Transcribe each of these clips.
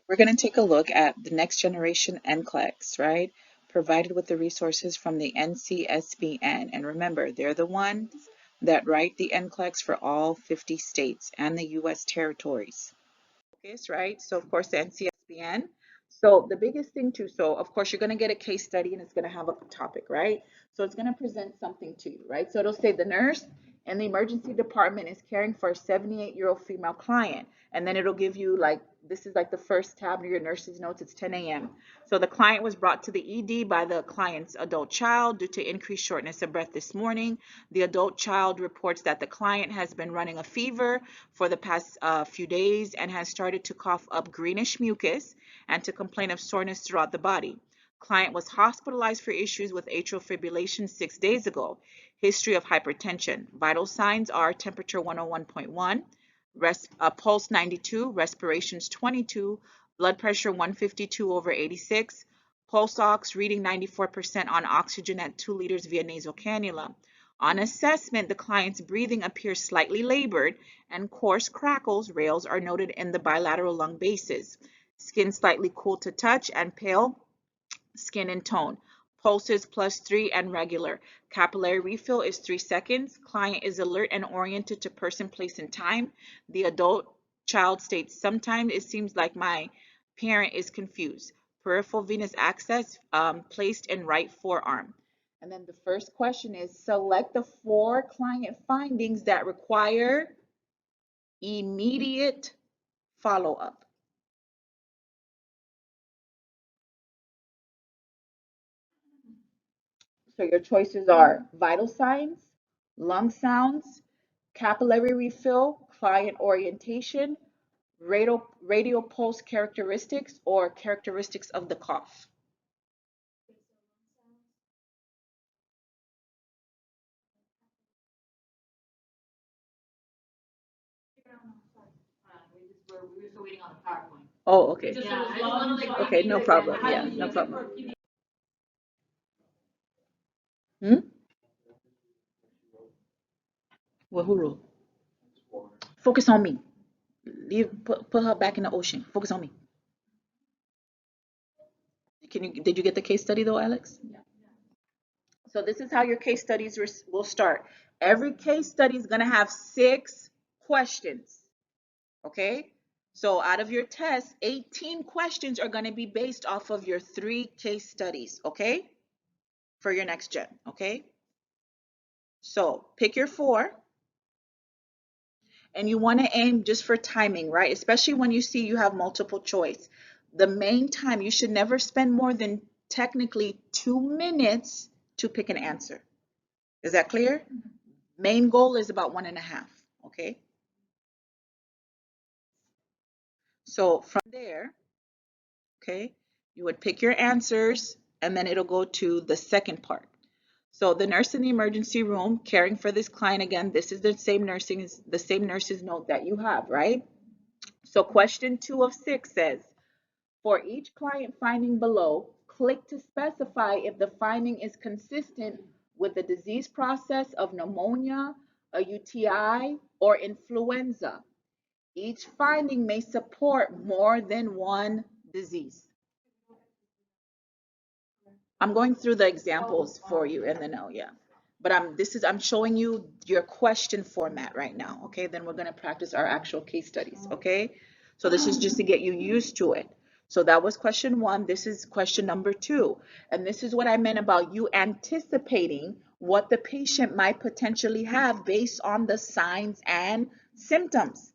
We're going to take a look at the next generation Nclex, right? Provided with the resources from the NCSBN. And remember, they're the ones that write the Nclex for all 50 states and the U.S. territories. Focus, right? So, of course, the NCSBN. So, the biggest thing, too, so of course, you're going to get a case study and it's going to have a topic, right? So, it's going to present something to you, right? So, it'll say the nurse in the emergency department is caring for a 78-year-old female client. And then it'll give you like, this is like the first tab of your nurse's notes. It's 10 a.m. So, the client was brought to the ED by the client's adult child due to increased shortness of breath this morning. The adult child reports that the client has been running a fever for the past few days and has started to cough up greenish mucus and to complain of soreness throughout the body. Client was hospitalized for issues with atrial fibrillation 6 days ago. History of hypertension. Vital signs are temperature 101.1, pulse 92, respirations 22, blood pressure 152/86, pulse ox reading 94% on oxygen at 2 liters via nasal cannula. On assessment, the client's breathing appears slightly labored and coarse crackles, rales are noted in the bilateral lung bases. Skin slightly cool to touch and pale skin and tone. Pulses +3 and regular. Capillary refill is 3 seconds. Client is alert and oriented to person, place, and time. The adult child states, sometimes it seems like my parent is confused. Peripheral venous access placed in right forearm. And then the first question is select the 4 client findings that require immediate follow-up. So your choices are vital signs, lung sounds, capillary refill, client orientation, radial pulse characteristics, or characteristics of the cough. We were still waiting on the PowerPoint. Oh, okay. Okay, no problem. Yeah, no problem. Hmm? Well, who wrote? Focus on me. Put her back in the ocean. Focus on me. Did you get the case study though, Alex? Yeah. So this is how your case studies will start. Every case study is going to have 6 questions. Okay? So out of your test, 18 questions are going to be based off of your 3 case studies, okay? For your next gen, okay? So pick your 4 and you want to aim just for timing, right? Especially when you see you have multiple choice. The main time, you should never spend more than technically 2 minutes to pick an answer. Is that clear? Main goal is about 1.5, okay? So from there, okay, you would pick your answers and then it'll go to the second part. So the nurse in the emergency room caring for this client, again, this is the same nurse's note that you have, right? So question 2 of 6 says, for each client finding below, click to specify if the finding is consistent with the disease process of pneumonia, a UTI, or influenza. Each finding may support more than one disease. I'm going through the examples for you and then yeah. But I'm showing you your question format right now, okay? Then we're going to practice our actual case studies, okay? So this is just to get you used to it. So that was question 1. This is question number 2. And this is what I meant about you anticipating what the patient might potentially have based on the signs and symptoms.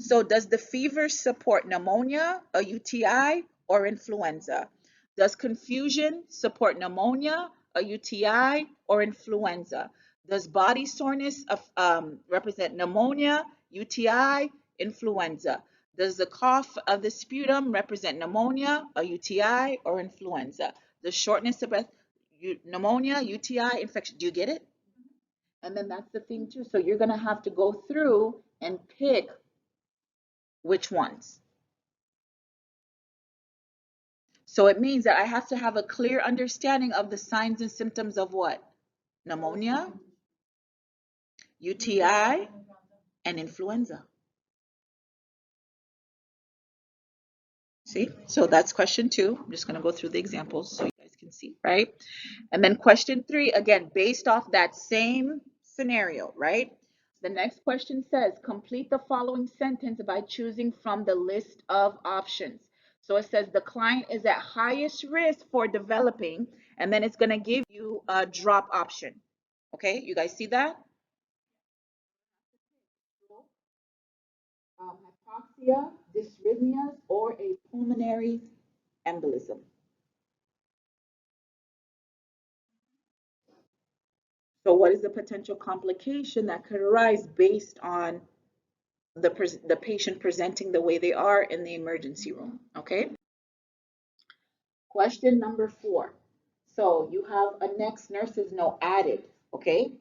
So does the fever support pneumonia, a UTI, or influenza? Does confusion support pneumonia, a UTI, or influenza? Does body soreness represent pneumonia, UTI, influenza? Does the cough of the sputum represent pneumonia, a UTI, or influenza? The shortness of breath, pneumonia, UTI, infection. Do you get it? And then that's the thing too. So you're going to have to go through and pick which ones. So it means that I have to have a clear understanding of the signs and symptoms of what? Pneumonia, UTI, and influenza. See, so that's question 2. I'm just going to go through the examples so you guys can see, right? And then question 3, again, based off that same scenario, right? The next question says, complete the following sentence by choosing from the list of options. So it says the client is at highest risk for developing, and then it's going to give you a drop option. Okay, you guys see that? Hypoxia, dysrhythmias, or a pulmonary embolism. So what is the potential complication that could arise based on the patient presenting the way they are in the emergency room? Okay. Question number 4. So you have a next nurse's note added. Okay.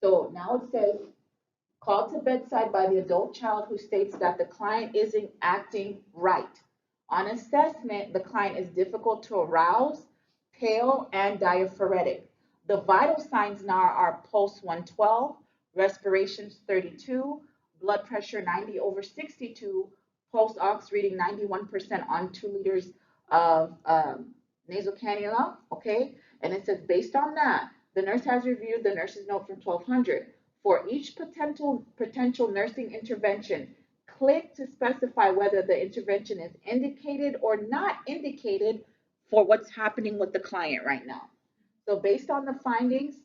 So now it says, called to bedside by the adult child who states that the client isn't acting right. On assessment, the client is difficult to arouse, pale, and diaphoretic. The vital signs now are pulse 112, respirations 32, blood pressure 90/62, pulse ox reading 91% on 2 liters of nasal cannula. Okay, and it says based on that, the nurse has reviewed the nurse's note from 1200. For each potential nursing intervention, click to specify whether the intervention is indicated or not indicated for what's happening with the client right now. So based on the findings,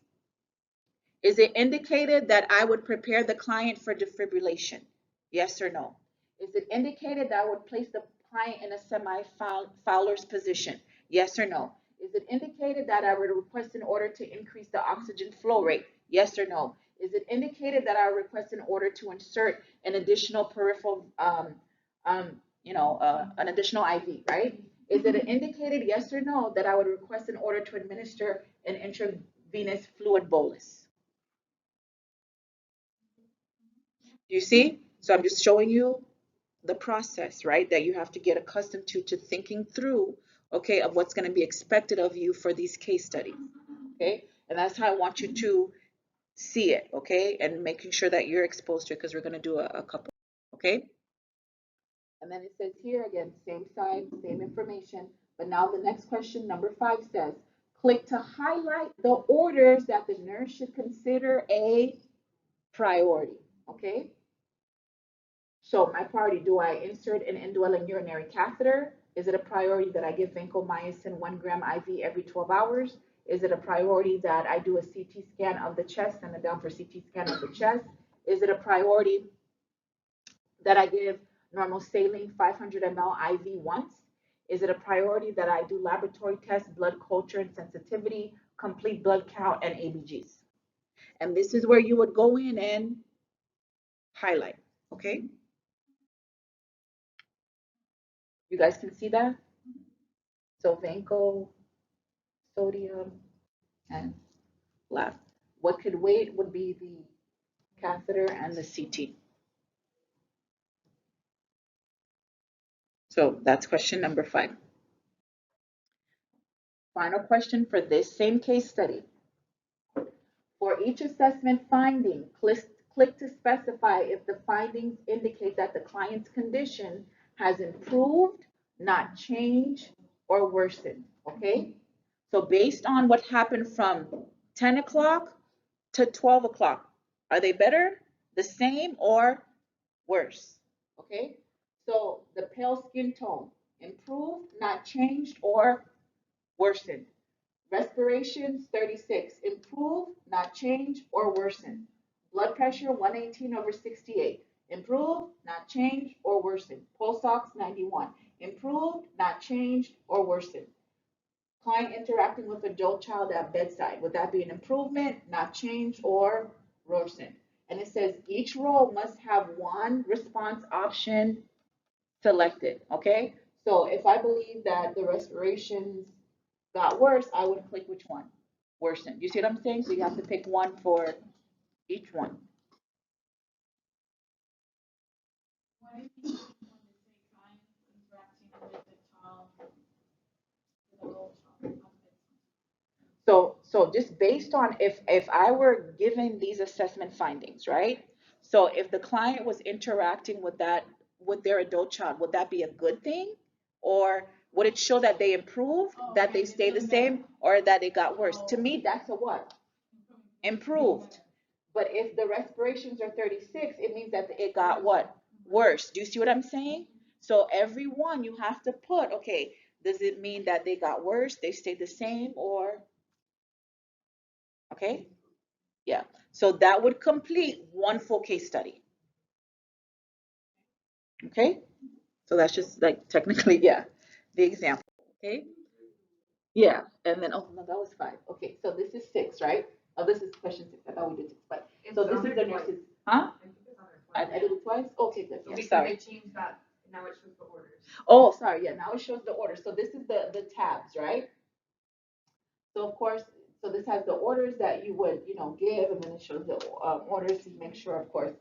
is it indicated that I would prepare the client for defibrillation? Yes or no? Is it indicated that I would place the client in a semi-Fowler's position? Yes or no? Is it indicated that I would request an order to increase the oxygen flow rate? Yes or no? Is it indicated that I request an order to insert an additional peripheral, an additional IV, right? Is it indicated, yes or no, that I would request an order to administer an intravenous fluid bolus? You see? So I'm just showing you the process, right, that you have to get accustomed to thinking through, okay, of what's going to be expected of you for these case studies, okay? And that's how I want you to see it, okay? And making sure that you're exposed to it because we're going to do a couple, okay? And then it says here again, same side, same information, but now the next question, number 5 says, click to highlight the orders that the nurse should consider a priority, okay? So my priority, do I insert an indwelling urinary catheter? Is it a priority that I give vancomycin 1 gram IV every 12 hours? Is it a priority that I do a CT scan of the chest, send it down for CT scan of the chest? Is it a priority that I give normal saline 500 ml IV once? Is it a priority that I do laboratory tests, blood culture and sensitivity, complete blood count, and ABGs? And this is where you would go in and highlight, okay? You guys can see that? So vanco, sodium, and left. What could wait would be the catheter and the CT. So that's question number 5. Final question for this same case study. For each assessment finding, click to specify if the findings indicate that the client's condition has improved, not changed, or worsened, okay? So based on what happened from 10 o'clock to 12 o'clock, are they better, the same, or worse? Okay, so the pale skin tone, improved, not changed, or worsened. Respirations, 36, improved, not changed, or worsened. Blood pressure, 118/68, improved, not changed, or worsened. Pulse ox, 91, improved, not changed, or worsened. Client interacting with adult child at bedside, would that be an improvement, not change, or worsen? And it says each role must have one response option selected, okay? So if I believe that the respirations got worse, I would click which one? Worsen. You see what I'm saying? So you have to pick one for each one. So just based on if I were given these assessment findings, right? So if the client was interacting with their adult child, would that be a good thing Or would it show that they improved, that they stayed the same, or that it got worse? To me, that's a what? Improved. But if the respirations are 36, it means that it got what? Worse. Do you see what I'm saying? So every one you have to put, okay, does it mean that they got worse, they stayed the same, or, okay? Yeah. So that would complete one full case study. Okay? So that's just like technically, yeah, the example. Okay? Yeah. And then, oh, no, that was 5. Okay. So this is 6, right? Oh, this is question 6. I thought we did 6, but so this is the nurses. Huh? I did it twice? Okay, good. Yeah, sorry. They changed that. Now it shows the orders. Oh, sorry. Yeah, now it shows the order. So this is the tabs, right? So of course, so this has the orders that you would, give, and then it shows the orders to make sure, of course,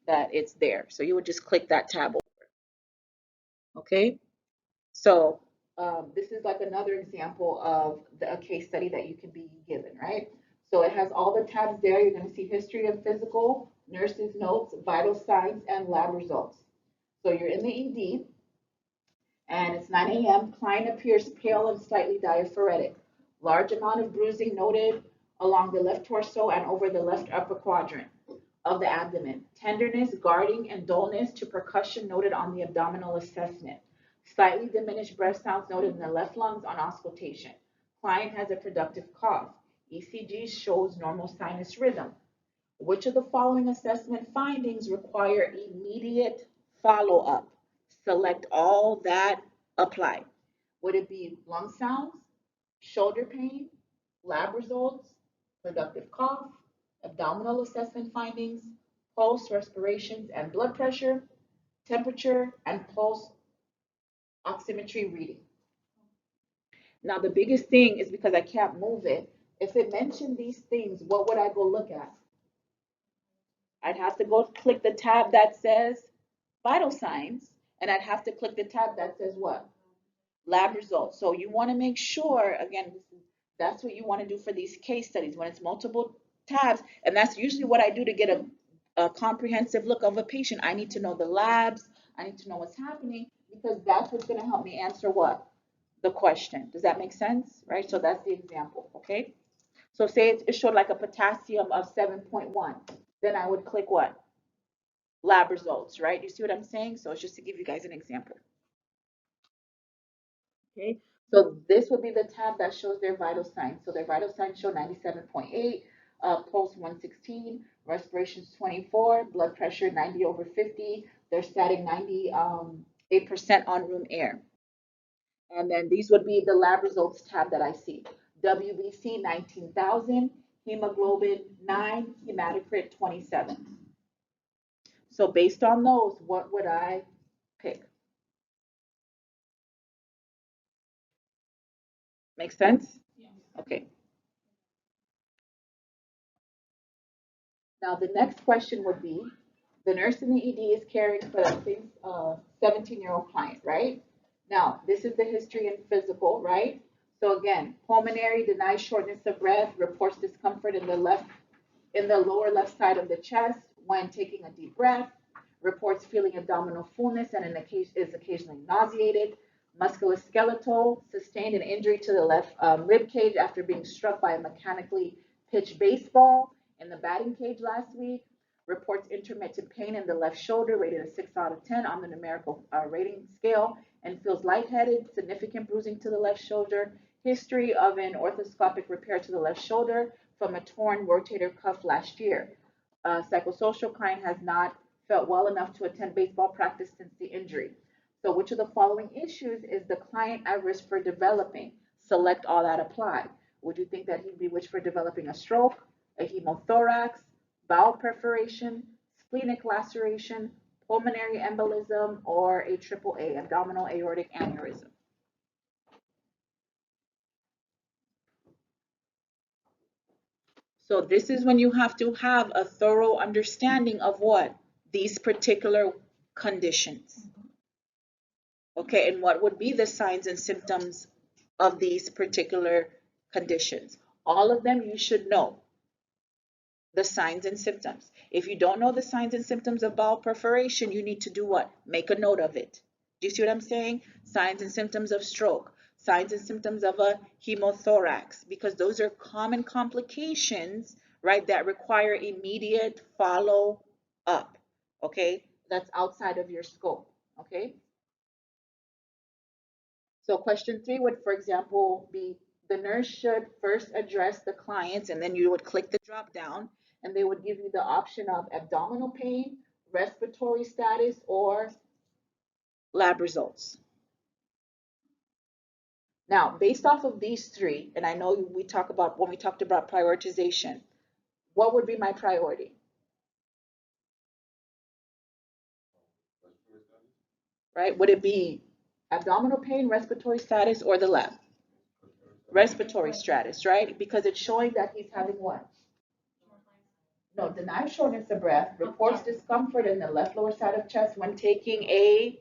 that it's there. So you would just click that tab over. Okay. So this is like another example of a case study that you can be given, right? So it has all the tabs there. You're going to see history of physical, nurses' notes, vital signs, and lab results. So you're in the ED, and it's 9 a.m. Client appears pale and slightly diaphoretic. Large amount of bruising noted along the left torso and over the left upper quadrant of the abdomen. Tenderness, guarding, and dullness to percussion noted on the abdominal assessment. Slightly diminished breath sounds noted in the left lungs on auscultation. Client has a productive cough. ECG shows normal sinus rhythm. Which of the following assessment findings require immediate follow-up? Select all that apply. Would it be lung sounds, shoulder pain, lab results, productive cough, abdominal assessment findings, pulse, respirations, and blood pressure, temperature, and pulse oximetry reading? Now, the biggest thing is because I can't move it. If it mentioned these things, what would I go look at? I'd have to go click the tab that says vital signs, and I'd have to click the tab that says what? Lab results. So you want to make sure, again, that's what you want to do for these case studies when it's multiple tabs. And that's usually what I do to get a comprehensive look of a patient. I need to know the labs. I need to know what's happening because that's what's going to help me answer what? The question. Does that make sense? Right? So that's the example. Okay. So say it showed like a potassium of 7.1. Then I would click what? Lab results, right? You see what I'm saying? So it's just to give you guys an example. Okay, so this would be the tab that shows their vital signs. So their vital signs show 97.8, pulse 116, respirations 24, blood pressure 90 over 50, they're static 98% on room air. And then these would be the lab results tab that I see. WBC 19,000, hemoglobin 9, hematocrit 27. So based on those, what would I pick? Make sense? Yeah. Okay. Now the next question would be, the nurse in the ED is caring for that same 17-year-old client, right? Now, this is the history and physical, right? So again, pulmonary denies shortness of breath, reports discomfort in the lower left side of the chest when taking a deep breath, reports feeling abdominal fullness and is occasionally nauseated, musculoskeletal, sustained an injury to the left rib cage after being struck by a mechanically pitched baseball in the batting cage last week, reports intermittent pain in the left shoulder, rated a 6 out of 10 on the numerical rating scale, and feels lightheaded, significant bruising to the left shoulder, history of an orthoscopic repair to the left shoulder from a torn rotator cuff last year. Psychosocial client has not felt well enough to attend baseball practice since the injury. So which of the following issues is the client at risk for developing? Select all that apply. Would you think that he'd be which for developing a stroke, a hemothorax, bowel perforation, splenic laceration, pulmonary embolism, or a AAA, abdominal aortic aneurysm? So this is when you have to have a thorough understanding of what? These particular conditions. Okay, and what would be the signs and symptoms of these particular conditions? All of them you should know the signs and symptoms. If you don't know the signs and symptoms of bowel perforation, you need to do what? Make a note of it. Do you see what I'm saying? Signs and symptoms of stroke, signs and symptoms of a hemothorax, because those are common complications, right, that require immediate follow up. Okay, that's outside of your scope. Okay, so question three would, for example, be the nurse should first address the clients, and then you would click the drop down, and they would give you the option of abdominal pain, respiratory status, or lab results. Now, based off of these three, and I know we talk about when we talked about prioritization, what would be my priority? Right? Would it be abdominal pain, respiratory status, or the lab? Respiratory status, right? Because it's showing that he's having what? No, denies shortness of breath, reports discomfort in the left lower side of chest when taking a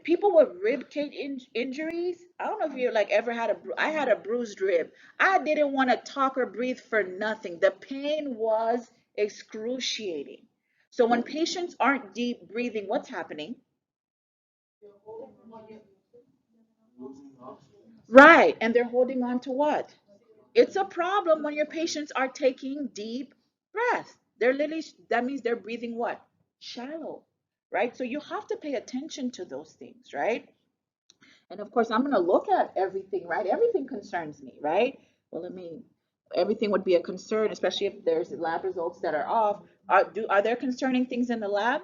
people with rib cage injuries. I don't know if you like ever had I had a bruised rib. I didn't want to talk or breathe for nothing. The pain was excruciating. So when patients aren't deep breathing, what's happening? Right, and they're holding on to what? It's a problem when your patients are taking deep breaths. They're literally, that means they're breathing what? Shallow, right? So you have to pay attention to those things, right? And of course, I'm going to look at everything, right? Everything concerns me, right? Well, everything would be a concern, especially if there's lab results that are off. Are there concerning things in the lab?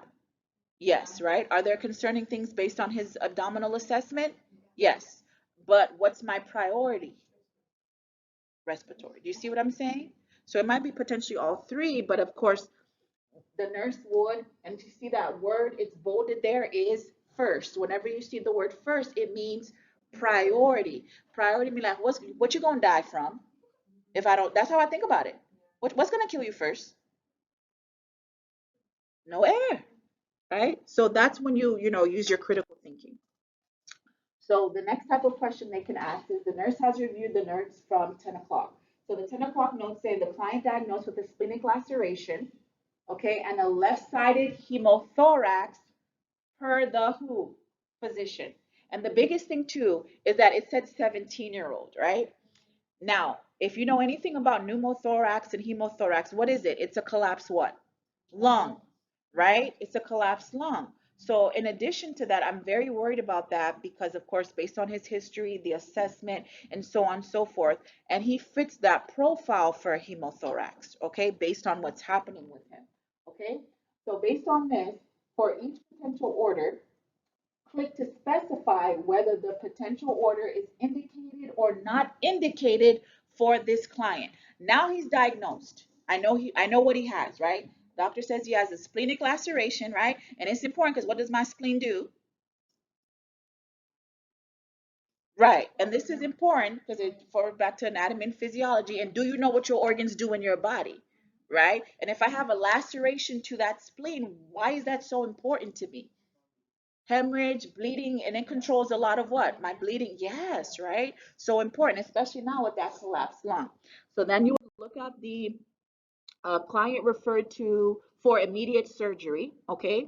Yes, right? Are there concerning things based on his abdominal assessment? Yes. But what's my priority? Respiratory. Do you see what I'm saying? So it might be potentially all three, but of course, the nurse would, and to see that word, it's bolded there, is first. Whenever you see the word first, it means priority. Priority means like, what you gonna die from? If I don't, that's how I think about it. What's gonna kill you first? No air, right? So that's when you use your critical thinking. So the next type of question they can ask is the nurse has reviewed the notes from 10 o'clock. So the 10 o'clock notes say the client diagnosed with a splenic laceration, okay, and a left-sided hemothorax per the who physician. And the biggest thing too is that it said 17-year-old, right? Now, if you know anything about pneumothorax and hemothorax, what is it? It's a collapsed what? Lung, right? It's a collapsed lung. So in addition to that, I'm very worried about that because of course, based on his history, the assessment, and so on and so forth, and he fits that profile for a hemothorax, okay, based on what's happening with him, okay? So based on this, for each potential order, click to specify whether the potential order is indicated or not indicated for this client. Now he's diagnosed. I know what he has, right? Doctor says he has a splenic laceration, right? And it's important because what does my spleen do? Right. And this is important because it forward back to anatomy and physiology. And do you know what your organs do in your body? Right? And if I have a laceration to that spleen, why is that so important to me? Hemorrhage, bleeding, and it controls a lot of what? My bleeding. Yes, right? So important, especially now with that collapsed lung. So then you would look at the client referred to for immediate surgery, okay?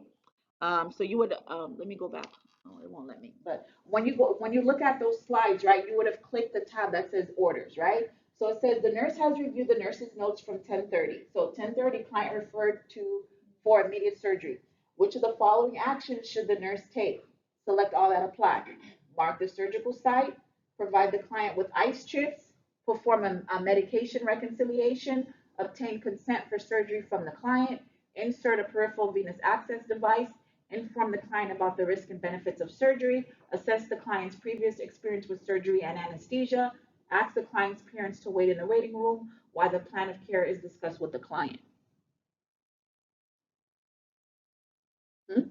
So you would, let me go back. Oh, it won't let me. But when you look at those slides, right, you would have clicked the tab that says orders, right? So it says the nurse has reviewed the nurse's notes from 10:30. So 10:30, client referred to for immediate surgery. Which of the following actions should the nurse take? Select all that apply. Mark the surgical site, provide the client with ice chips, perform a medication reconciliation, obtain consent for surgery from the client, insert a peripheral venous access device, inform the client about the risk and benefits of surgery, assess the client's previous experience with surgery and anesthesia, ask the client's parents to wait in the waiting room while the plan of care is discussed with the client. Hmm?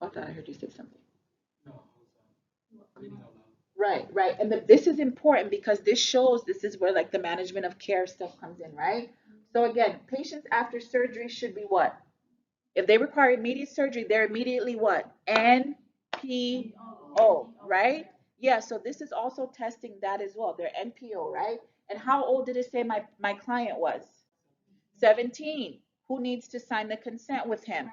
I thought I heard you say something. Right, right. And this is important because this shows this is where like the management of care stuff comes in, right? So again, patients after surgery should be what? If they require immediate surgery, they're immediately what? NPO, right? Yeah, so this is also testing that as well. They're NPO, right? And how old did it say my client was? 17. Who needs to sign the consent with him?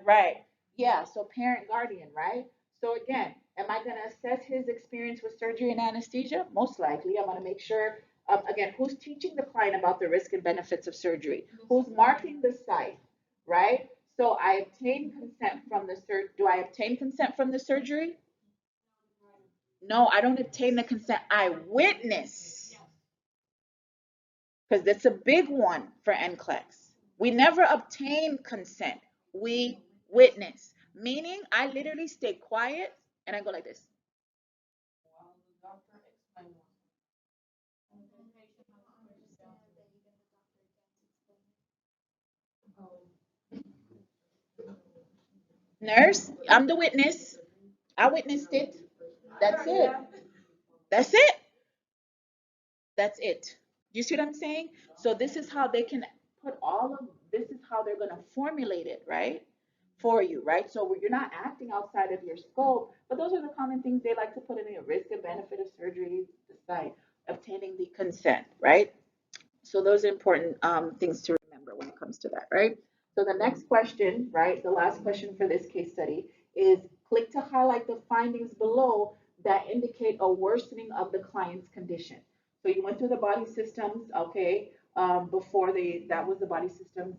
Right. Yeah, so parent guardian, right? So again, am I going to assess his experience with surgery and anesthesia? Most likely. I'm going to make sure, again, who's teaching the client about the risk and benefits of surgery? Who's marking the site, right? So I obtain consent from the do I obtain consent from the surgery? No, I don't obtain the consent. I witness, because that's a big one for NCLEX. We never obtain consent. We witness, meaning I literally stay quiet and I go like this. Nurse, I'm the witness. I witnessed it. That's it. That's it. That's it. You see what I'm saying? So this is how they can put all of this is how they're going to formulate it, right? For you, right? So you're not acting outside of your scope, but those are the common things they like to put in a risk and benefit of surgery, the site, obtaining the consent, right? So those are important things to remember when it comes to that, right? So the next question, right, the last question for this case study is click to highlight the findings below that indicate a worsening of the client's condition. So you went through the body systems, okay, that was the body systems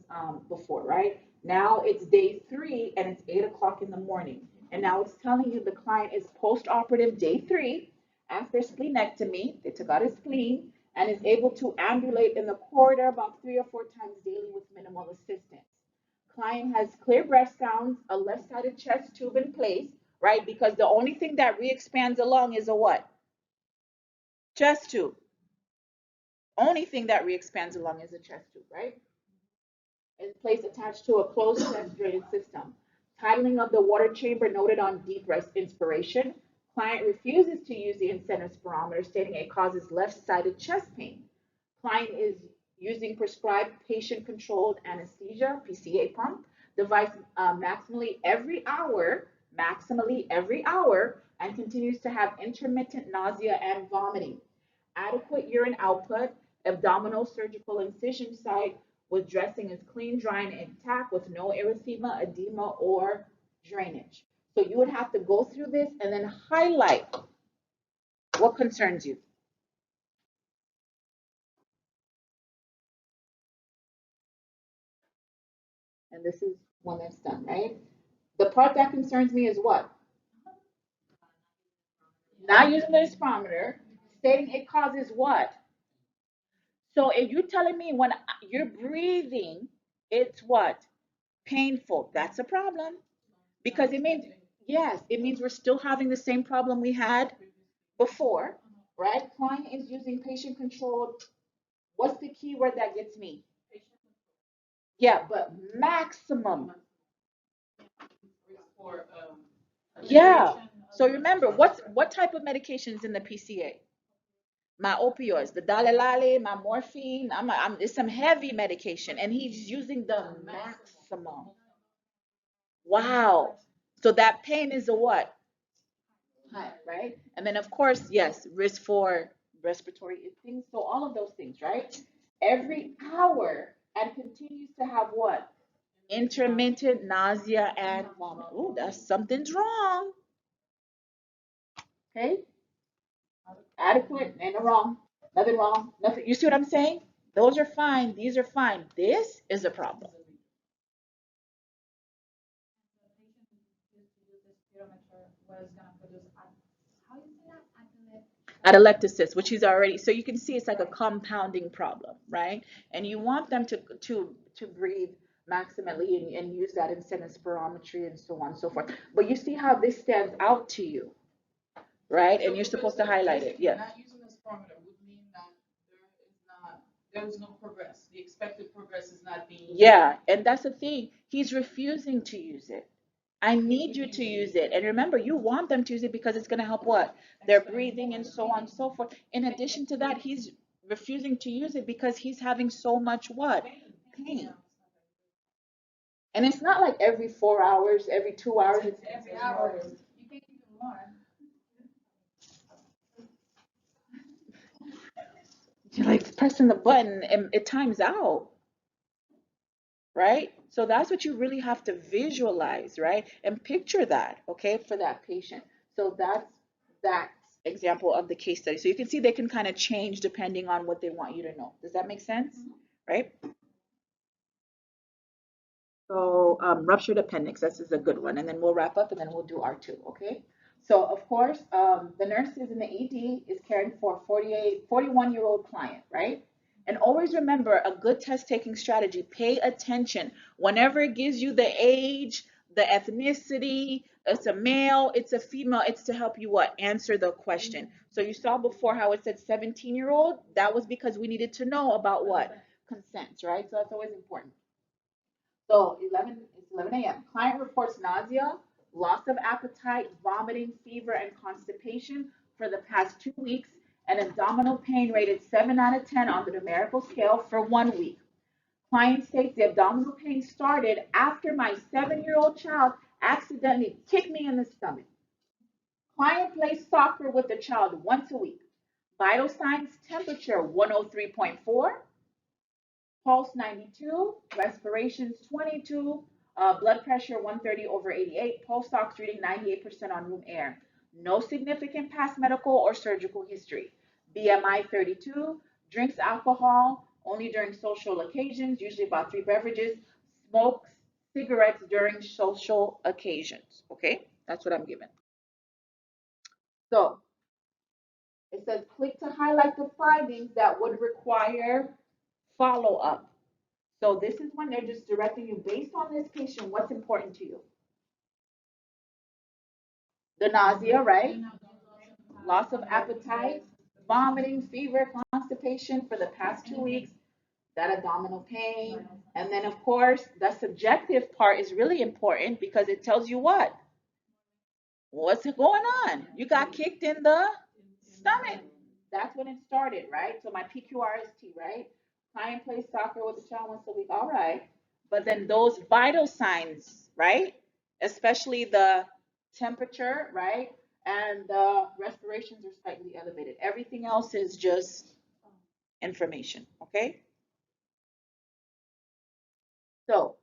before, right? Now it's day 3 and it's 8 o'clock in the morning. And now it's telling you the client is post-operative day 3 after splenectomy. They took out his spleen and is able to ambulate in the corridor about 3 or 4 times daily with minimal assistance. Client has clear breath sounds, a left-sided chest tube in place, right? Because the only thing that re-expands along is a what? Chest tube. Only thing that re-expands along is a chest tube, right? In place attached to a closed chest drainage system. Titling of the water chamber noted on deep rest inspiration. Client refuses to use the incentive spirometer, stating it causes left-sided chest pain. Client is using prescribed patient-controlled anesthesia, PCA pump, device maximally every hour, and continues to have intermittent nausea and vomiting. Adequate urine output, abdominal surgical incision site with dressing is clean, dry, and intact with no erythema, edema, or drainage. So you would have to go through this and then highlight what concerns you. And this is one that's done, right? The part that concerns me is what? Not using the spirometer, stating it causes what? So if you're telling me when you're breathing, it's what? Painful. That's a problem. Because it means, yes, it means we're still having the same problem we had before, right? Client is using patient controlled. What's the key word that gets me? Yeah, but maximum. Yeah. So remember, what type of medication is in the PCA? My opioids, the Dalalale, my morphine. It's some heavy medication, and he's using the maximum. Wow. So that pain is a what? High, right? And then of course, yes, risk for respiratory things. So all of those things, right? Every hour and continues to have what? Intermittent nausea and vomit. Oh, that's something's wrong. Okay? Adequate, ain't no wrong. Nothing wrong. Nothing. You see what I'm saying? Those are fine. These are fine. This is a problem. Atelectasis, which he's already, so you can see it's like a compounding problem, right? And you want them to breathe maximally and use that incentive spirometry and so on and so forth. But you see how this stands out to you, right? And you're supposed to highlight it. Yeah. Not using the spirometer would mean that there is no progress. The expected progress is not being. Yeah, and that's the thing. He's refusing to use it. I need you to use it. And remember, you want them to use it because it's going to help what? Their breathing and so on and so forth. In addition to that, he's refusing to use it because he's having so much what? Pain. And it's not like every 4 hours, every 2 hours. It's every hour. You can't even more. You're like pressing the button and it times out, right? So that's what you really have to visualize, right? And picture that, okay, for that patient. So that's that example of the case study. So you can see they can kind of change depending on what they want you to know. Does that make sense? Right? So ruptured appendix, this is a good one. And then we'll wrap up and then we'll do R2, okay? So of course, the nurse is in the ED is caring for a 41-year-old client, right? And always remember a good test taking strategy, pay attention. Whenever it gives you the age, the ethnicity, it's a male, it's a female, it's to help you what? Answer the question. So you saw before how it said 17-year-old, that was because we needed to know about what? Consent, right? So that's always important. So it's 11 a.m. Client reports nausea, loss of appetite, vomiting, fever, and constipation for the past 2 weeks, and abdominal pain rated 7 out of 10 on the numerical scale for 1 week. Client states the abdominal pain started after my 7-year-old child accidentally kicked me in the stomach. Client plays soccer with the child once a week. Vital signs temperature 103.4, pulse 92, respirations 22, blood pressure 130 over 88, pulse ox reading 98% on room air. No significant past medical or surgical history. BMI 32, drinks alcohol only during social occasions, usually about 3 beverages, smokes cigarettes during social occasions. Okay, that's what I'm given. So it says click to highlight the findings that would require follow up. So this is when they're just directing you based on this patient, what's important to you. The nausea, right? Loss of appetite, vomiting, fever, constipation for the past 2 weeks, that abdominal pain. And then, of course, the subjective part is really important because it tells you what? What's going on? You got kicked in the stomach. That's when it started, right? So my PQRST, right? Client plays soccer with the child once a week. All right. But then those vital signs, right? Especially the temperature, right? And the respirations are slightly elevated. Everything else is just information, okay? So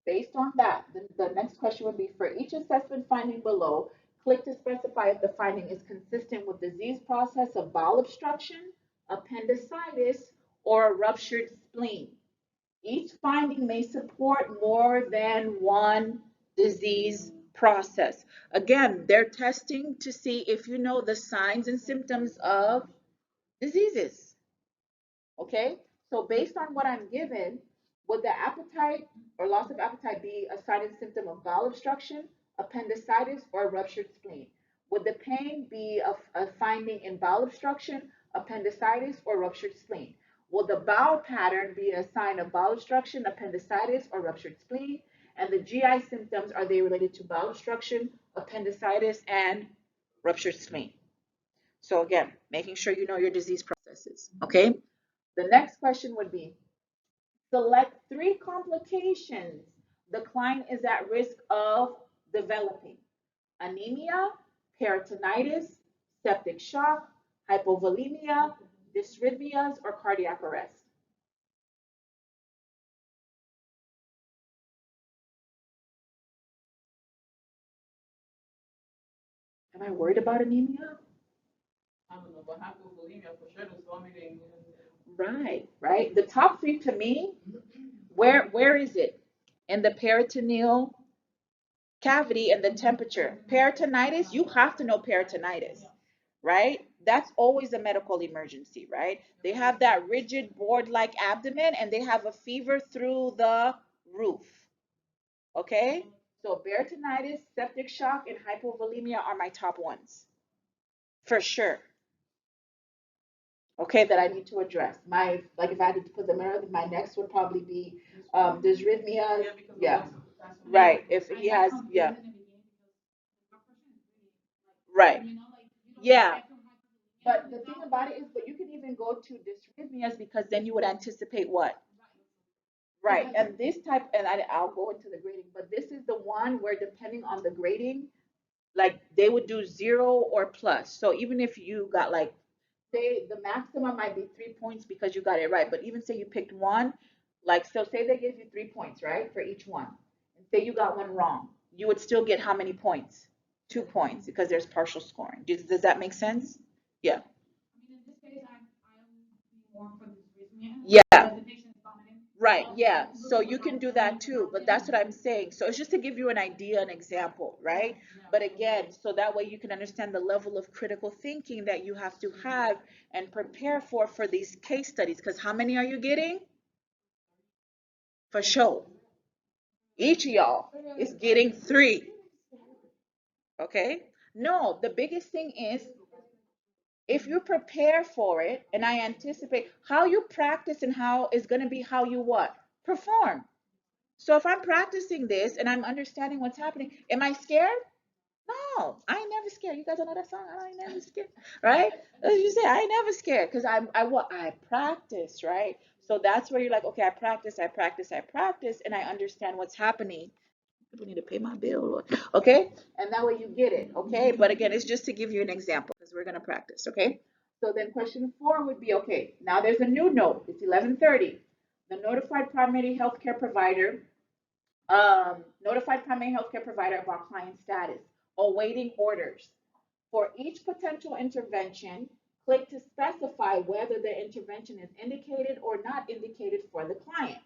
based on that, the next question would be for each assessment finding below, click to specify if the finding is consistent with disease process of bowel obstruction, appendicitis, or a ruptured spleen. Each finding may support more than one disease process. Again, they're testing to see if you know the signs and symptoms of diseases. Okay, so based on what I'm given, would the appetite or loss of appetite be a sign and symptom of bowel obstruction, appendicitis, or ruptured spleen? Would the pain be a finding in bowel obstruction, appendicitis, or ruptured spleen? Will the bowel pattern be a sign of bowel obstruction, appendicitis, or ruptured spleen? And the GI symptoms, are they related to bowel obstruction, appendicitis, and ruptured spleen? So again, making sure you know your disease processes, okay? The next question would be, select 3 complications the client is at risk of developing: anemia, peritonitis, septic shock, hypovolemia, dysrhythmias, or cardiac arrest. Am I worried about anemia? I don't know, but hypovolemia for sure, the vomiting. Right, right. The top 3 to me, where is it? In the peritoneal cavity and the temperature. Peritonitis, you have to know peritonitis, right? That's always a medical emergency, right? They have that rigid board-like abdomen and they have a fever through the roof, okay? So peritonitis, septic shock, and hypovolemia are my top ones, for sure. Okay, that I need to address. My, like if I had to put them in, my next would probably be dysrhythmia. Yeah, right. If he has, yeah, right. Yeah. But the thing about it is, but you can even go to dysrhythmias because then you would anticipate what? Right. And this type, and I'll go into the grading, but this is the one where depending on the grading, like they would do 0 or plus. So even if you got like, say the maximum might be 3 points because you got it right, but even say you picked one, Like, so say they give you 3 points, right, for each one. And say you got one wrong. You would still get how many points? 2 points because there's partial scoring. Does that make sense? Yeah. Yeah. Right, yeah. So you can do that too, but that's what I'm saying. So it's just to give you an idea, an example, right? But again, so that way you can understand the level of critical thinking that you have to have and prepare for these case studies. Because how many are you getting? For sure. Each of y'all is getting 3. Okay? No, the biggest thing is if you prepare for it and I anticipate how you practice and how is going to be how you what? Perform. So if I'm practicing this and I'm understanding what's happening, am I scared? No, I ain't never scared. You guys don't know that song? I ain't never scared, right? As you say, I ain't never scared because I practice, right? So that's where you're like, okay, I practice, and I understand what's happening. People need to pay my bill, Lord. Okay, and that way you get it. Okay, but again, it's just to give you an example because we're gonna practice. Okay, so then question 4 would be okay. Now there's a new note. It's 11:30. The notified primary healthcare provider about client status, awaiting orders. For each potential intervention, click to specify whether the intervention is indicated or not indicated for the client.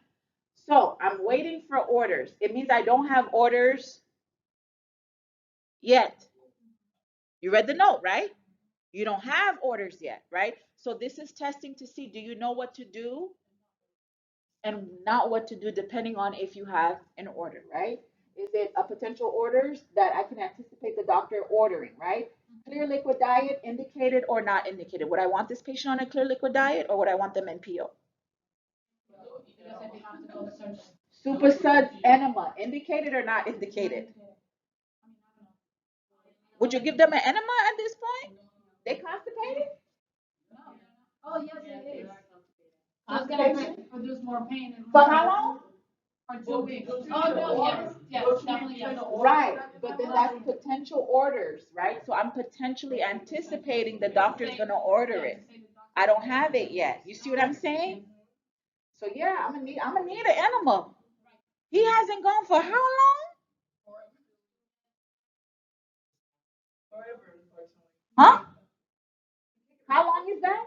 So I'm waiting for orders. It means I don't have orders yet. You read the note, right? You don't have orders yet, right? So this is testing to see, do you know what to do and not what to do depending on if you have an order, right? Is it a potential orders that I can anticipate the doctor ordering, right? Clear liquid diet indicated or not indicated? Would I want this patient on a clear liquid diet or would I want them in PO? Super suds enema indicated or not indicated? Would you give them an enema at this point? They constipated? Oh, yes, it is. It's gonna produce more pain. For how long? For 2 weeks. Oh, no, yes, definitely, yes. Right, but then that's potential orders, right? So I'm potentially anticipating the doctor's gonna order it. I don't have it yet. You see what I'm saying? So yeah, I'm gonna need an enema. He hasn't gone for how long? Huh? How long is that?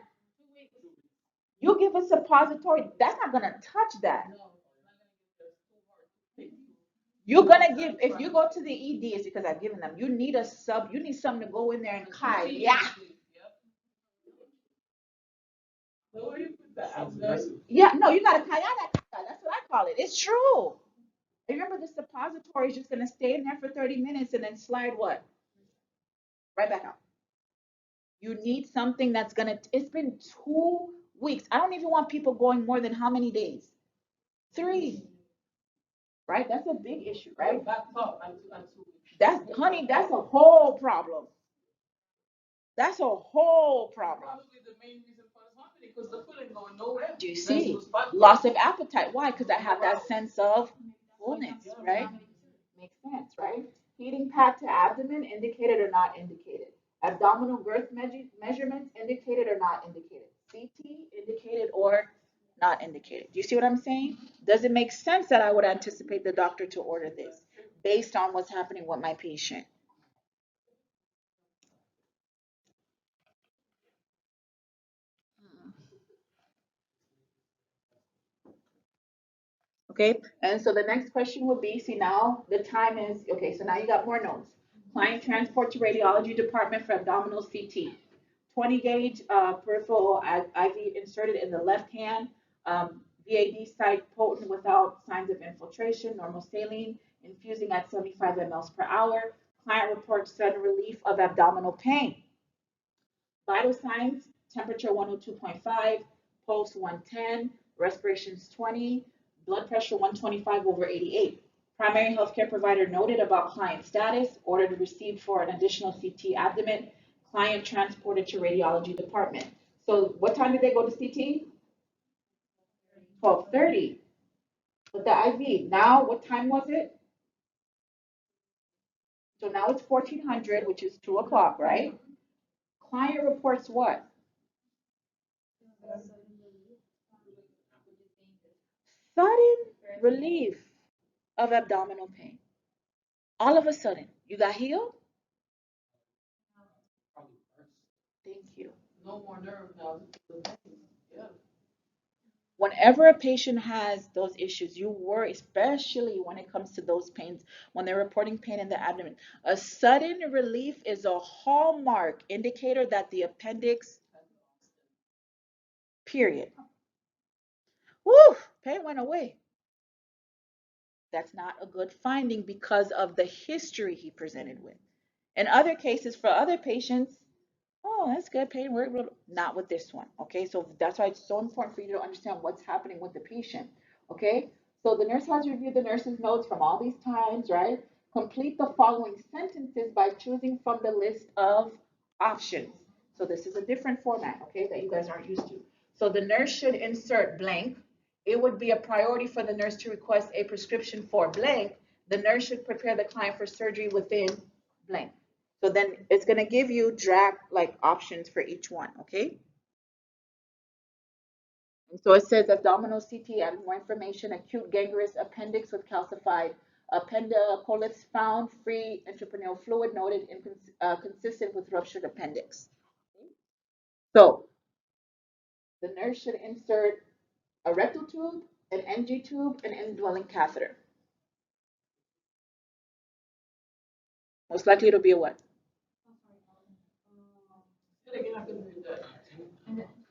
You give a suppository, that's not gonna touch that. You're gonna give if you go to the ED, it's because I've given them. You need something to go in there and kai. Yeah. Yeah, no, you gotta kai that. That's what I call it. It's true. Remember the suppository is just gonna stay in there for 30 minutes and then slide what? Right back out. You need something that's gonna it's been 2 weeks. I don't even want people going more than how many days? 3. Right? That's a big issue, right? That's honey, that's a whole problem. That's a whole problem. Do you see? Loss of appetite. Why? Because I have that sense of fullness, right? Makes sense, right? Heating pad to abdomen indicated or not indicated. Abdominal girth measurements indicated or not indicated. CT indicated or not indicated. Do you see what I'm saying? Does it make sense that I would anticipate the doctor to order this based on what's happening with my patient? Okay, and so the next question would be, see now the time is, okay, so now you got more notes. Client transport to radiology department for abdominal CT. 20 gauge peripheral IV inserted in the left hand. VAD site potent without signs of infiltration, normal saline, infusing at 75 mLs per hour. Client reports sudden relief of abdominal pain. Vital signs, temperature 102.5, pulse 110, respirations 20, blood pressure 125 over 88. Primary healthcare provider noted about client status, ordered received for an additional CT abdomen, client transported to radiology department. So what time did they go to CT? 12:30 with the IV. Now, what time was it? So now it's 1400, which is 2 o'clock, right? Client reports what? Sudden relief of abdominal pain. All of a sudden, you got healed? Thank you. No more nerve now. Yeah. Whenever a patient has those issues, you worry, especially when it comes to those pains, when they're reporting pain in the abdomen. A sudden relief is a hallmark indicator that the appendix, period. Woo, pain went away. That's not a good finding because of the history he presented with. In other cases, for other patients, oh, that's good, pain work. Not with this one. Okay, so that's why it's so important for you to understand what's happening with the patient. Okay, so the nurse has reviewed the nurse's notes from all these times, right? Complete the following sentences by choosing from the list of options. So this is a different format, okay, that you guys aren't used to. So the nurse should insert blank. It would be a priority for the nurse to request a prescription for blank. The nurse should prepare the client for surgery within blank. So then it's going to give you draft like options for each one, okay? And so it says abdominal CT adds more information, acute gangrenous appendix with calcified appendicoliths found, free intraperitoneal fluid noted, consistent with ruptured appendix. So the nurse should insert a rectal tube, an NG tube, an indwelling catheter. Most likely it'll be a what?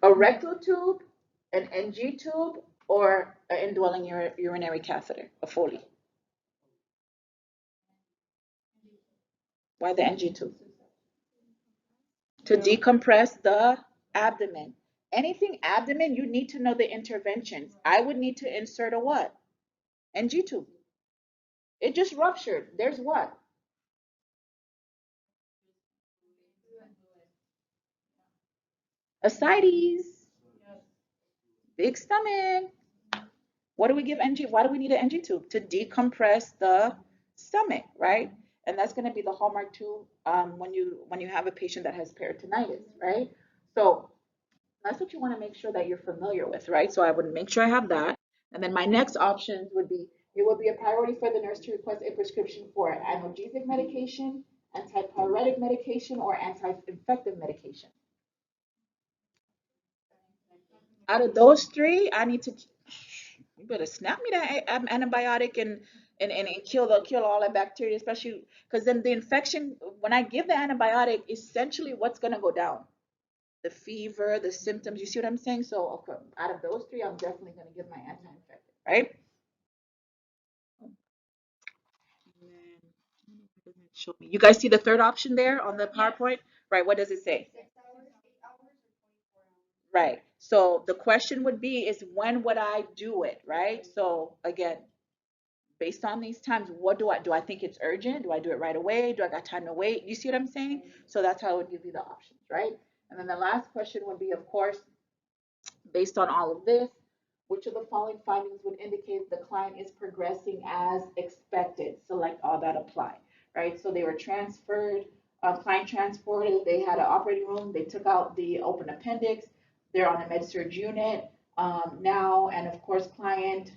A rectal tube, an NG tube, or an indwelling urinary catheter, a Foley. Why the NG tube? To decompress the abdomen. Anything abdomen, you need to know the interventions. I would need to insert a what? NG tube. It just ruptured. There's what? Ascites. Big stomach. What do we give NG? Why do we need an NG tube? To decompress the stomach, right? And that's going to be the hallmark too when you have a patient that has peritonitis, right? So that's what you want to make sure that you're familiar with, right? So I would make sure I have that. And then my next options would be, it would be a priority for the nurse to request a prescription for analgesic medication, antipyretic medication, or anti-infective medication. Out of those three, I need to, you better snap me that antibiotic and kill all that bacteria, especially because then the infection, when I give the antibiotic, essentially what's going to go down? The fever, the symptoms. You see what I'm saying? So, okay, out of those three, I'm definitely going to give my anti-infective, right? Show me. You guys see the third option there on the PowerPoint? Right. What does it say? Right. So the question would be is when would I do it, right? So again, based on these times, what do I think it's urgent? Do I do it right away? Do I got time to wait? You see what I'm saying? So that's how I would give you the options, right? And then the last question would be, of course, based on all of this, which of the following findings would indicate the client is progressing as expected? Select all that apply, right? So they were transferred, client transported, they had an operating room, they took out the open appendix, they're on a med-surg unit now, and of course, client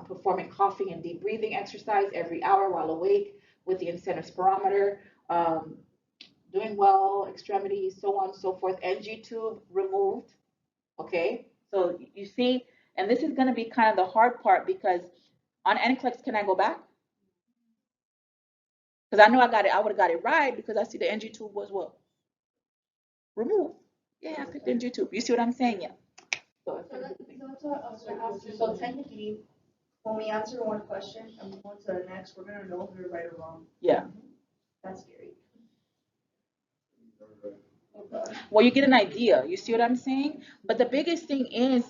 performing coughing and deep breathing exercise every hour while awake with the incentive spirometer, doing well, extremities, so on and so forth, NG tube removed, okay? So you see, and this is going to be kind of the hard part because on Nclex, can I go back? Because I know I got it. I would have got it right because I see the NG tube was what? Removed. Yeah, I picked NG tube. You see what I'm saying? Yeah. So, So technically, when we answer one question and move on to the next, we're gonna know if we're right or wrong. yeah. That's scary. Well, you get an idea. You see what I'm saying? But the biggest thing is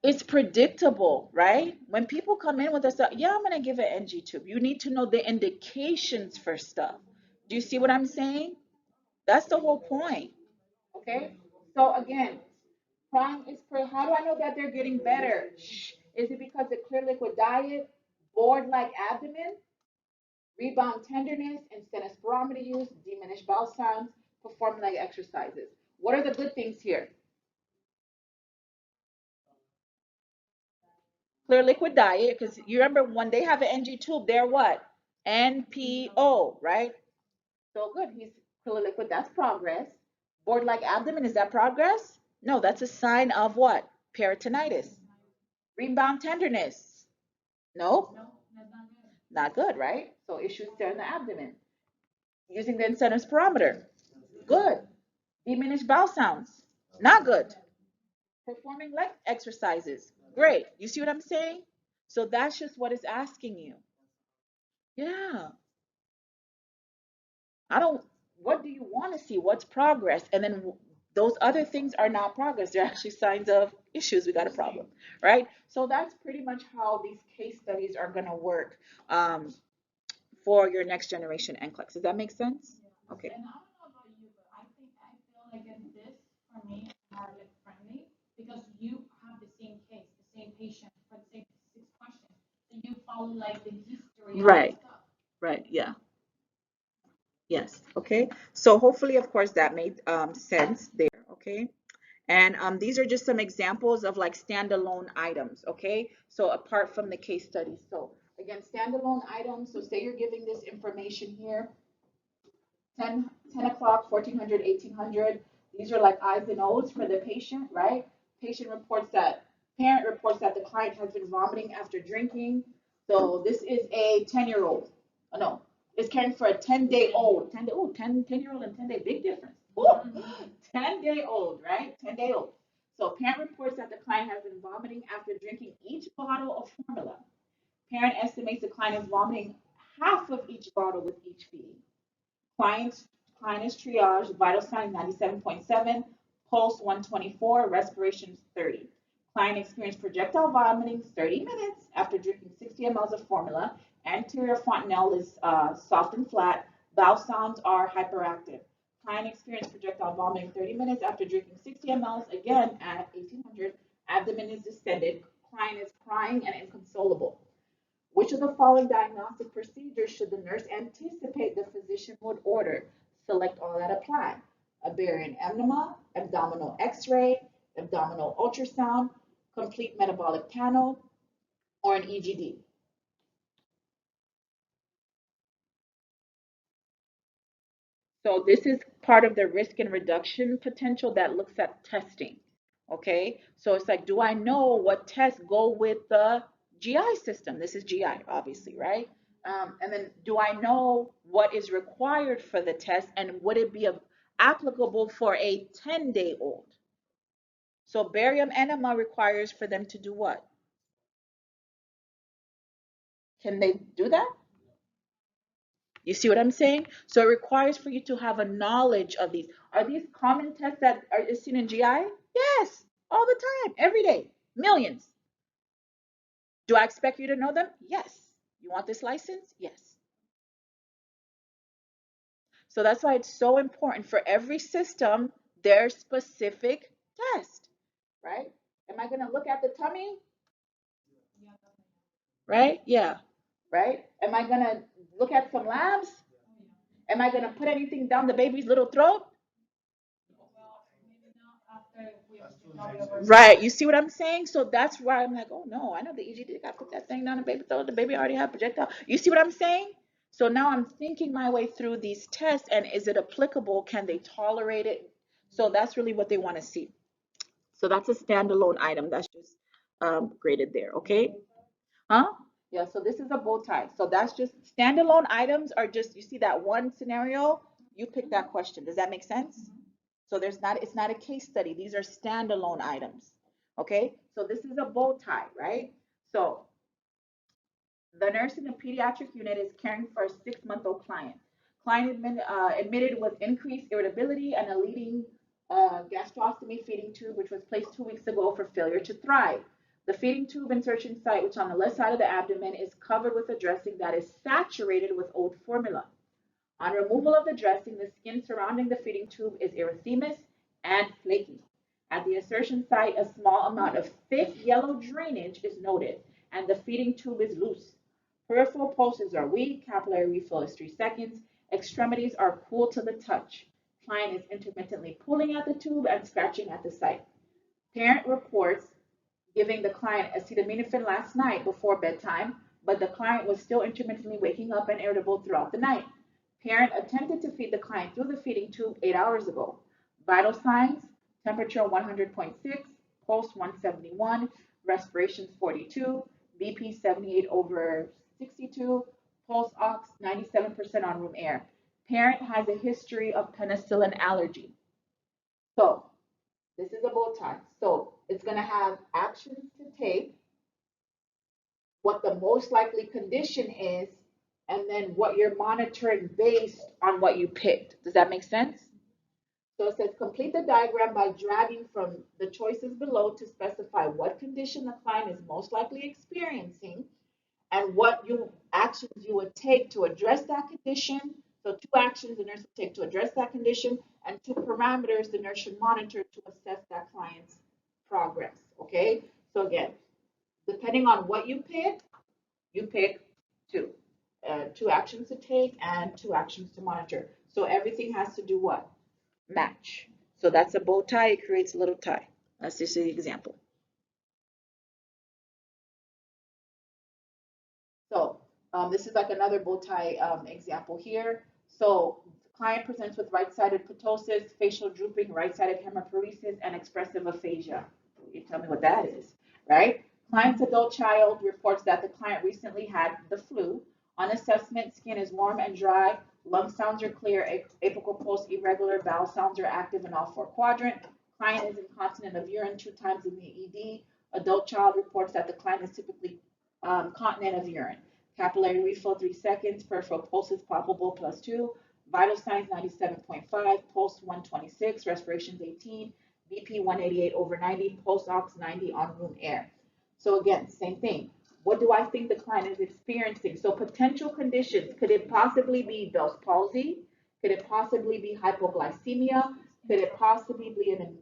it's predictable, right? When people come in with us, yeah, I'm gonna give an NG tube. You need to know the indications for stuff. Do you see what I'm saying? That's the whole point. Okay. So again, prime is how do I know that they're getting better? Is it because the clear liquid diet, board like abdomen, rebound tenderness, instead of spirometer use, diminished bowel sounds, perform like exercises? What are the good things here? Clear liquid diet, because you remember when they have an NG tube, they're what? NPO, right? So good. He's clear liquid. That's progress. Board like abdomen, is that progress? No, that's a sign of what? Peritonitis. Rebound tenderness. No, not good, right? So issues there in the abdomen. Using the incentives parameter. Good. Diminished bowel sounds. Not good. Performing leg exercises. Great. You see what I'm saying? So that's just what it's asking you. Yeah. I don't, what do you want to see? What's progress? And then those other things are not progress. They're actually signs of issues. We got a problem, right? So that's pretty much how these case studies are going to work um, for your next generation NCLEX. Does that make sense? Okay. And I don't know about you, but I feel like in this, for me, is more like friendly because you have the same case, the same patient for the same 6 questions. So you follow like the history of right. Stuff. Right. Yeah. Yes, okay. So hopefully, of course, that made sense there, okay? And these are just some examples of like standalone items, okay? So apart from the case study. So again, standalone items. So say you're giving this information here, 10 o'clock, 1400, 1800. These are like I's and O's for the patient, right? Parent reports that the client has been vomiting after drinking. So this is a 10-year-old. Oh, no, it's caring for a 10-day-old. 10-year-old and 10-day, big difference. 10-day-old, right? 10-day-old. So parent reports that the client has been vomiting after drinking each bottle of formula. Parent estimates the client is vomiting half of each bottle with each feeding. Client, client is triage, vital signs 97.7, pulse 124, respiration 30. Client experienced projectile vomiting 30 minutes after drinking 60 mLs of formula. Anterior fontanelle is soft and flat. Bowel sounds are hyperactive. Client experienced projectile vomiting 30 minutes after drinking 60 mLs, again at 1800. Abdomen is distended. Client is crying and inconsolable. Which of the following diagnostic procedures should the nurse anticipate the physician would order? Select all that apply. A barium enema, abdominal x-ray, abdominal ultrasound, complete metabolic panel, or an EGD. So this is part of the risk and reduction potential that looks at testing. Okay, so it's like, do I know what tests go with the GI system? This is GI, obviously, right? And then do I know what is required for the test and would it be applicable for a 10-day-old? So barium enema requires for them to do what? Can they do that? You see what I'm saying? So it requires for you to have a knowledge of these. Are these common tests that are seen in GI? Yes, all the time, every day, millions. Do I expect you to know them? Yes. You want this license? Yes. So that's why it's so important for every system, their specific test, right? Am I going to look at the tummy? Right? Yeah. Right? Am I going to look at some labs? Am I going to put anything down the baby's little throat? Right. You see what I'm saying? So that's why I'm like, oh no, I know the EGD got to put that thing down the baby throat. The baby already had projectile. You see what I'm saying? So now I'm thinking my way through these tests and is it applicable? Can they tolerate it? So that's really what they want to see. So that's a standalone item that's just graded there. Okay. Huh? Yeah. So this is a bow tie. So that's just standalone items are just, you see that one scenario, you pick that question. Does that make sense? So it's not a case study. These are standalone items. Okay, so this is a bow tie, right? So the nurse in the pediatric unit is caring for a 6-month-old client. Admitted with increased irritability and a leading gastrostomy feeding tube, which was placed 2 weeks ago for failure to thrive. The feeding tube insertion site, which on the left side of the abdomen is covered with a dressing that is saturated with old formula. On removal of the dressing, the skin surrounding the feeding tube is erythematous and flaky. At the insertion site, a small amount of thick yellow drainage is noted, and the feeding tube is loose. Peripheral pulses are weak, capillary refill is 3 seconds, extremities are cool to the touch. Client is intermittently pulling at the tube and scratching at the site. Parent reports giving the client acetaminophen last night before bedtime, but the client was still intermittently waking up and irritable throughout the night. Parent attempted to feed the client through the feeding tube 8 hours ago. Vital signs: temperature 100.6, pulse 171, respiration 42, BP 78 over 62, pulse ox 97% on room air. Parent has a history of penicillin allergy. So this is a bow tie. So it's going to have actions to take, what the most likely condition is, and then what you're monitoring based on what you picked. Does that make sense? So it says complete the diagram by dragging from the choices below to specify what condition the client is most likely experiencing and what actions you would take to address that condition. So 2 actions the nurse would take to address that condition, and 2 parameters the nurse should monitor to assess that client's progress. Okay. So again, depending on what you pick two. 2 actions to take and 2 actions to monitor. So everything has to do what? Match. So that's a bow tie. It creates a little tie. That's just an example. So this is like another bow tie example here. So client presents with right-sided ptosis, facial drooping, right-sided hemiparesis, and expressive aphasia. You tell me what that is, right? Client's adult child reports that the client recently had the flu. On assessment, skin is warm and dry, lung sounds are clear, apical pulse irregular, bowel sounds are active in all 4 quadrant. Client is incontinent of urine 2 times in the ED. Adult child reports that the client is typically continent of urine. Capillary refill 3 seconds, peripheral pulses palpable +2, vital signs 97.5, pulse 126, respirations 18, BP 188 over 90, pulse ox 90 on room air. So again, same thing. What do I think the client is experiencing? So potential conditions: could it possibly be Bell's palsy? Could it possibly be hypoglycemia? Could it possibly be an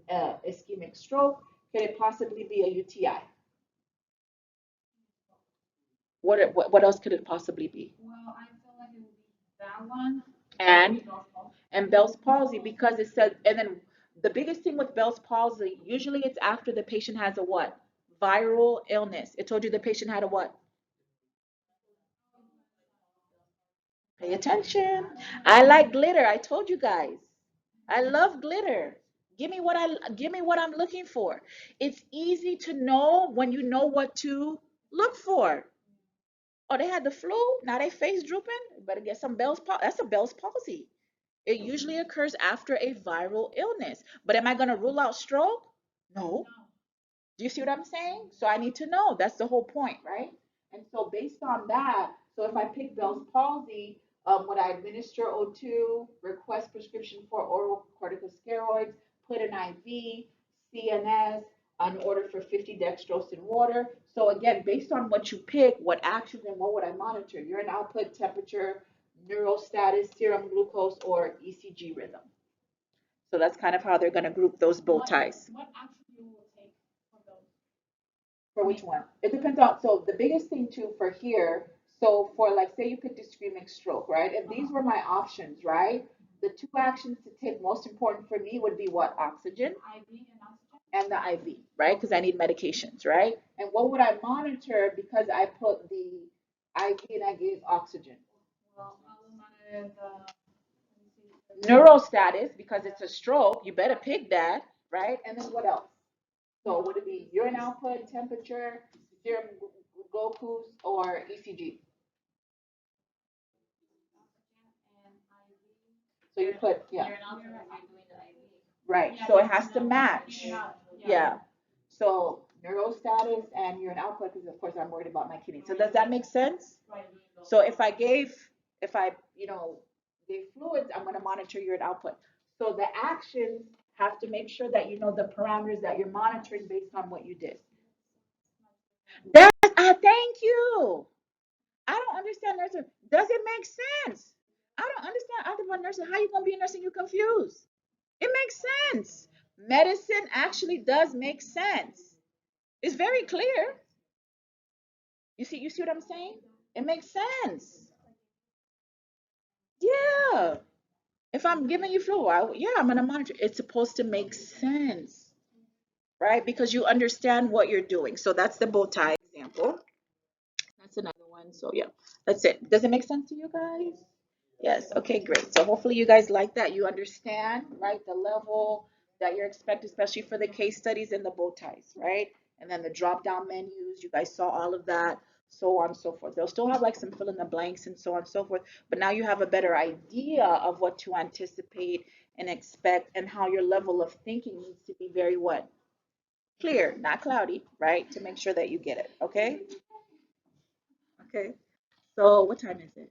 ischemic stroke? Could it possibly be a UTI? What else could it possibly be? Well, I feel like it would be that one. And Bell's palsy, because it says, and then the biggest thing with Bell's palsy, usually it's after the patient has a what? Viral illness. It told you the patient had a what? Pay attention. I like glitter. I told you guys. I love glitter. Give me what I'm looking for. It's easy to know when you know what to look for. Oh, they had the flu. Now they face drooping. Better get some Bell's palsy. That's a Bell's palsy. It usually occurs after a viral illness. But am I going to rule out stroke? No. Do you see what I'm saying? So I need to know. That's the whole point, right? And so based on that, so if I pick Bell's palsy, would I administer O2, request prescription for oral corticosteroids, put an IV, CNS, an order for 50 dextrose in water? So again, based on what you pick, what actions and what would I monitor? Urine output, temperature, neural status, serum glucose, or ECG rhythm. So that's kind of how they're going to group those bow ties. What action you will take for those? For which one? It depends on, so the biggest thing too for here, so for like, say you picked ischemic stroke, right? If these were my options, right? The 2 actions to take most important for me would be what? Oxygen IV and oxygen? and the IV, right? Because I need medications, right? And what would I monitor because I put the IV and I gave oxygen? Well, I will monitor Neural status, because it's a stroke, you better pick that, right? And then what else? So would it be urine output, temperature, serum glucose, or ECG? So you put, yeah. Right. So it has to match. Yeah. So neural status and urine output, because of course I'm worried about my kidney. So does that make sense? So if I, gave fluids, I'm going to monitor urine output. So the actions have to make sure that you know the parameters that you're monitoring based on what you did. Thank you. I don't understand nursing. Does it make sense? I don't understand algebra nursing. How you gonna be a nurse and you confused? It makes sense. Medicine actually does make sense. It's very clear. You see what I'm saying? It makes sense. Yeah. If I'm giving you flu, yeah, I'm gonna monitor. It's supposed to make sense. right? Because you understand what you're doing. So that's the bow tie example. That's another one. So yeah, that's it. Does it make sense to you guys? Yes. Okay, great. So hopefully you guys like that. You understand, right, the level that you're expected, especially for the case studies and the bow ties, right? And then the drop down menus, you guys saw all of that, so on and so forth. They'll still have like some fill in the blanks and so on and so forth, but now you have a better idea of what to anticipate and expect and how your level of thinking needs to be very what? Clear, not cloudy, right? To make sure that you get it. Okay? Okay. So what time is it?